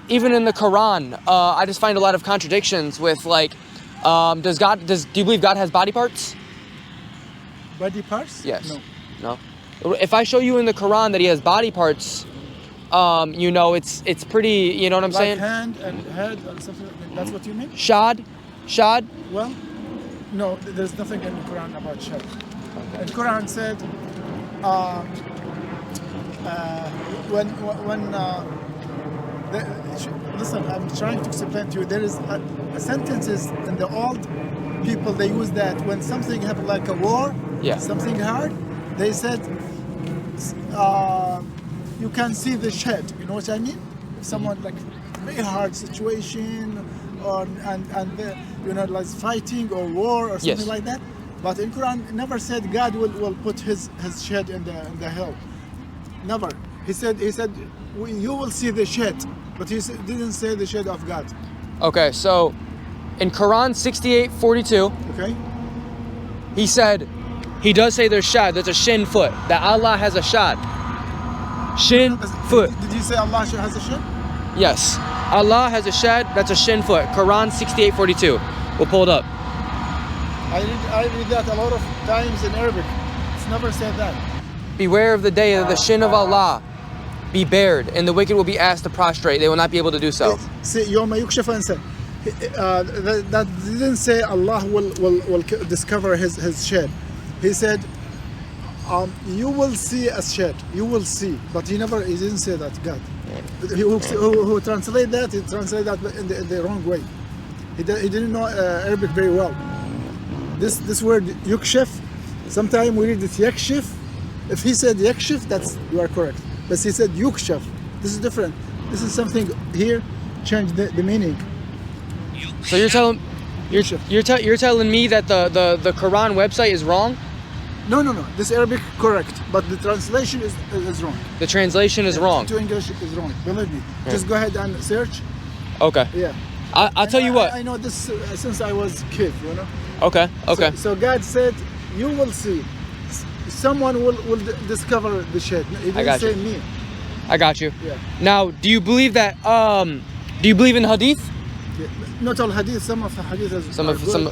even in the Quran, I just find a lot of contradictions with like, do you believe God has body parts? Body parts? Yes. No. No. If I show you in the Quran that he has body parts, you know, it's pretty, you know what I'm saying? Like hand and head or something, that's what you mean? Shad? Well, no, there's nothing in the Quran about shad. The Quran said, listen, I'm trying to explain to you, there is a sentences in the old people, they use that when something happened like a war, something hard, they said, you can see the shed, you know what I mean? If someone like very hard situation, or you know, like fighting or war or something like that. But in Quran, never said God will put his shed in the hell. Never. He said you will see the shed, but he didn't say the shed of God. Okay, so in Quran 68:42, okay, he said, he does say there's shad, there's a shin foot, that Allah has a shad. Shin foot. Did you say Allah has a shed? Yes. Allah has a shed, that's a shin foot. Quran 68:42. We'll pull it up. I read that a lot of times in Arabic. It's never said that. Beware of the day that the shin of Allah be bared, and the wicked will be asked to prostrate. They will not be able to do so. يوم يكشف عن ساق. That didn't say Allah will discover his shed. He said, you will see a shed. You will see, but he didn't say that. God, who translate that? He translated that in the wrong way. He didn't know Arabic very well. This word yukshaf, sometimes we read it yakshif. If he said yakshif, you are correct. But he said yukshaf. This is different. This is something here, change the meaning. So you're telling me that the Quran website is wrong? No. This Arabic correct, but the translation is wrong. The translation is wrong. To English is wrong. Believe me. Just go ahead and search. Okay. Yeah. I'll tell you what. I know this since I was a kid, you know. Okay. So God said, you will see. Someone will discover the shed. He didn't say me. I got you. Yeah. Now, do you believe that? Do you believe in hadith? Yeah. Not all hadith. Some of the hadith are good.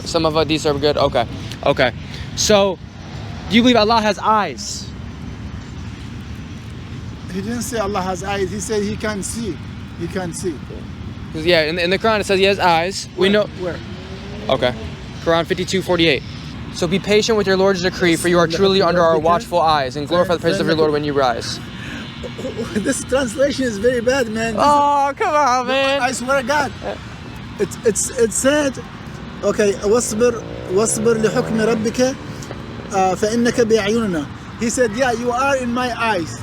Some of hadiths are good. Okay. So, do you believe Allah has eyes? He didn't say Allah has eyes. He said he can see. He can see. Yeah, in the Quran it says he has eyes. Where? We know. Where? Okay. Quran 52:48. So be patient with your Lord's decree, for you are truly under our watchful eyes, and glorify the praise of your Lord when you rise. This translation is very bad, man. Oh, come on, man. I swear to God. It said, okay, واصبر لحكم ربك فإنك بأعيننا. He said, yeah, you are in my eyes.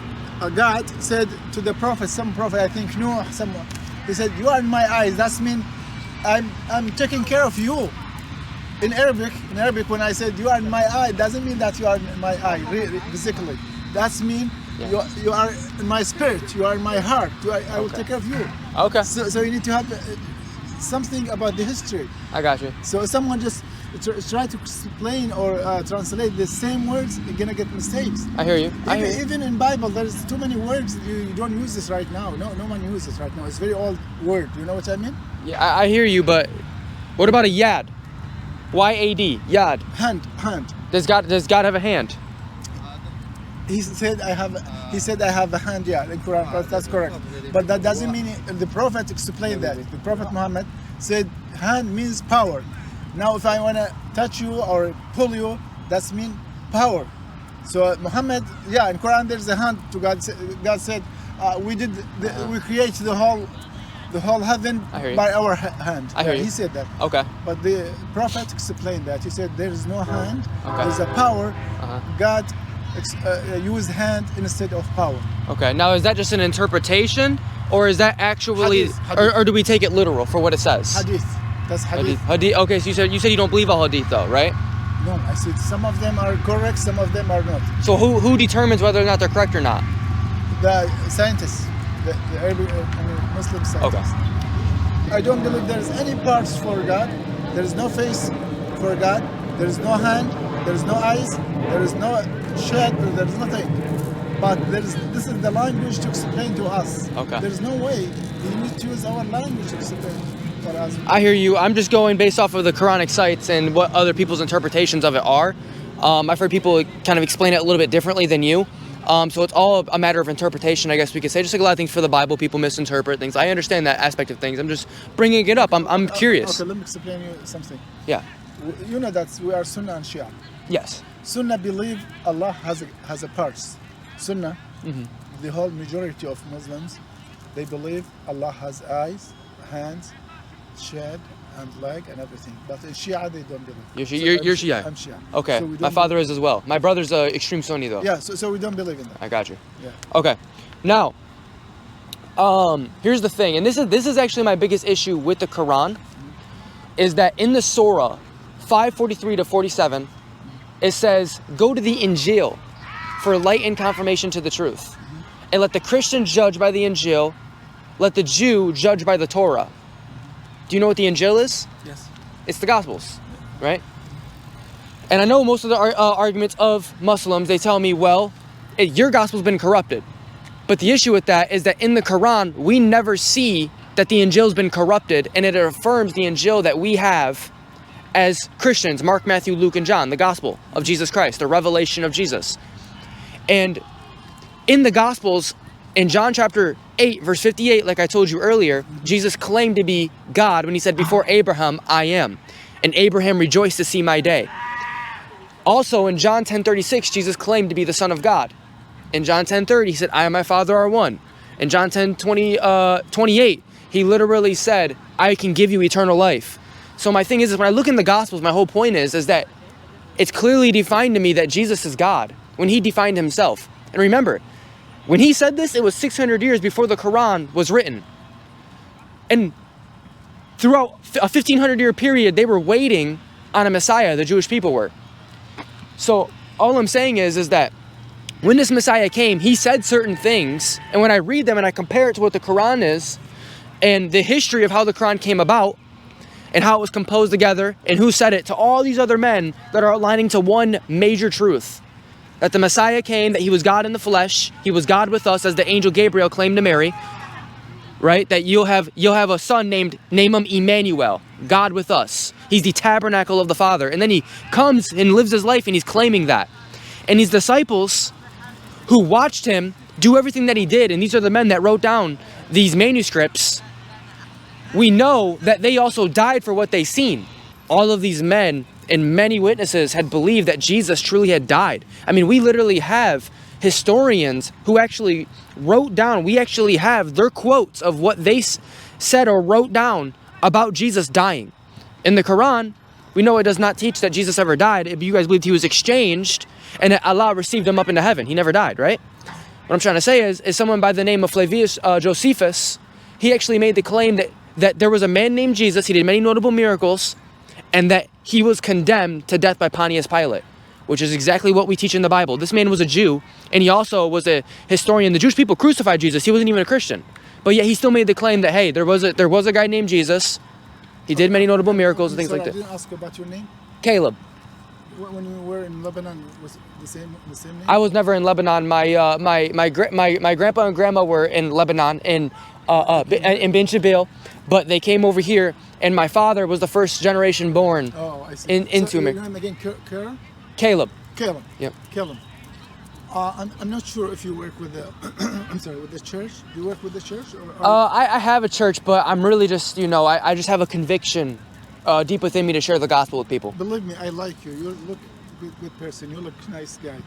God said to the prophet, some prophet, I think Noah, someone, he said, you are in my eyes. That means I'm taking care of you. In Arabic, when I said you are in my eye, doesn't mean that you are in my eye, really, physically. That means you are in my spirit, you are in my heart. I will take care of you. Okay. So you need to have something about the history. I got you. So if someone just try to explain or translate the same words, you're gonna get mistakes. I hear you. Even in Bible, there's too many words. You don't use this right now. No one uses this right now. It's a very old word. You know what I mean? Yeah, I hear you, but what about a yad? Y-A-D, yad. Hand. Does God have a hand? He said I have a hand, yeah, in Quran. That's correct. But that doesn't mean the Prophet explained that. The Prophet Muhammad said hand means power. Now if I wanna touch you or pull you, that's mean power. So Muhammad, yeah, in Quran there's a hand to God. God said we create the whole heaven by our hand. I hear you. He said that. Okay. But the Prophet explained that. He said there is no hand. There's a power. God used hand instead of power. Okay. Now is that just an interpretation, or is that actually, Hadith. Or do we take it literal for what it says? Hadith. That's hadith. Hadith. Okay. So you said you don't believe all hadith though, right? No, I said some of them are correct, some of them are not. So who determines whether or not they're correct or not? The scientists, the early Muslim scientists. Okay. I don't believe there's any parts for God. There is no face for God. There is no hand. There is no eyes. There is no shed. There is nothing. But this is the language to explain to us. Okay. There is no way You need to use our language to explain for us. I hear you. I'm just going based off of the Quranic sites and what other people's interpretations of it are. I've heard people kind of explain it a little bit differently than you. So it's all a matter of interpretation, I guess we could say. Just like a lot of things for the Bible, people misinterpret things. I understand that aspect of things. I'm just bringing it up. I'm curious. Okay, let me explain you something. Yeah. You know that we are Sunnah and Shia. Yes. Sunnah believe Allah has a parts. Sunnah, the whole majority of Muslims, they believe Allah has eyes, hands, shed, and leg, and everything. But in Shia, they don't believe. You're Shia? I'm Shia. Okay. So my father is as well. My brother's extreme Sunni though. Yeah, so we don't believe in that. I got you. Yeah. Okay. Now, here's the thing, and this is actually my biggest issue with the Quran, is that in the Surah 543 to 47, it says, "Go to the Injil for light and confirmation to the truth, and let the Christian judge by the Injil, let the Jew judge by the Torah." Do you know what the Injil is? Yes. It's the Gospels, right? And I know most of the arguments of Muslims, they tell me, well, your Gospel's been corrupted. But the issue with that is that in the Quran, we never see that the Injil's been corrupted, and it affirms the Injil that we have as Christians, Mark, Matthew, Luke, and John, the Gospel of Jesus Christ, the revelation of Jesus. And in the Gospels, in John chapter 8, verse 58, like I told you earlier, Jesus claimed to be God when he said, "Before Abraham, I am. And Abraham rejoiced to see my day." Also in John 10:36, Jesus claimed to be the Son of God. In John 10:30, he said, "I and my Father are one." In John 10:28, he literally said, "I can give you eternal life." So my thing is when I look in the Gospels, my whole point is that it's clearly defined to me that Jesus is God when he defined himself. And remember, when he said this, it was 600 years before the Quran was written. And throughout a 1500-year period, they were waiting on a Messiah, the Jewish people were. So all I'm saying is that when this Messiah came, he said certain things, and when I read them and I compare it to what the Quran is, and the history of how the Quran came about, and how it was composed together, and who said it, to all these other men that are aligning to one major truth. That the Messiah came, that he was God in the flesh, he was God with us, as the angel Gabriel claimed to Mary, right? That you'll have a son name him Emmanuel, God with us. He's the tabernacle of the Father. And then he comes and lives his life, and he's claiming that. And his disciples who watched him do everything that he did, and these are the men that wrote down these manuscripts, we know that they also died for what they seen. All of these men and many witnesses had believed that Jesus truly had died. I mean, we literally have historians who actually wrote down, we actually have their quotes of what they said or wrote down about Jesus dying. In the Quran, we know it does not teach that Jesus ever died. If you guys believed he was exchanged and that Allah received him up into heaven, he never died, right? What I'm trying to say is someone by the name of Flavius Josephus, he actually made the claim that there was a man named Jesus, he did many notable miracles, and that he was condemned to death by Pontius Pilate, which is exactly what we teach in the Bible. This man was a Jew, and he also was a historian. The Jewish people crucified Jesus. He wasn't even a Christian. But yet he still made the claim that, hey, there was a guy named Jesus. He did many notable miracles and things like that. I didn't ask about your name. Caleb. When you were in Lebanon, was it the same name? I was never in Lebanon. My grandpa and grandma were in Lebanon in Bin Shabil, but they came over here, and my father was the first generation born into America. Your name again, Caleb. Caleb. Yep. Caleb. I'm not sure if you work with the with the church. Do you work with the church? I have a church, but I'm really just, I just have a conviction deep within me to share the gospel with people. Believe me, I like you. You look good person. You look nice guy.